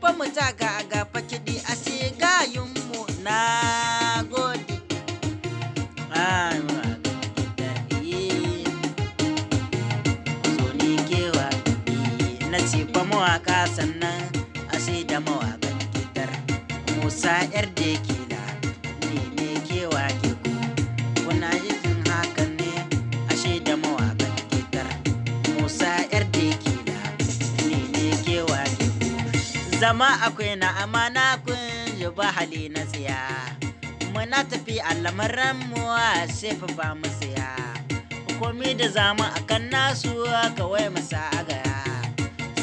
fa mu taka a gafa kiɗi a gayunmu na gode. Ku zo ni kewa na ce fa mawaka sannan ashe da mawakan gitar Musa yar da kila ne kewa ke ku kuna yin hakan ne ashe da mawakan gitar Musa yar da kila ne kewa ke ku zama akwai na amana kun ji ba hali na tsiya muna tafi al'amuran mu sai fa ba mu tsiya komi da zama akan nasu kawai masa agaya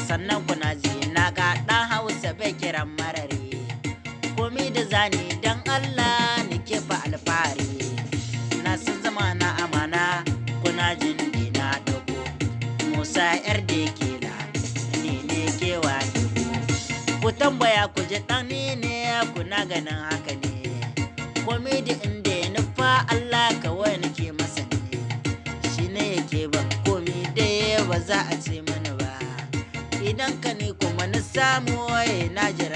sannan kuna ji na ga ɗan hausa bai kiran marare komi da zani dan Allah ni ke fa alfahari na san zama na amana kuna jin na dogo Musa yar da kila ne kewa ku tambaya ku ji ɗan ne kuna ganin haka ne komi da inda ya nufa Allah kawai nake masa ne shi ne yake ban komi da ba za a ce mana ba idan ka ne kuma na samu waye na jira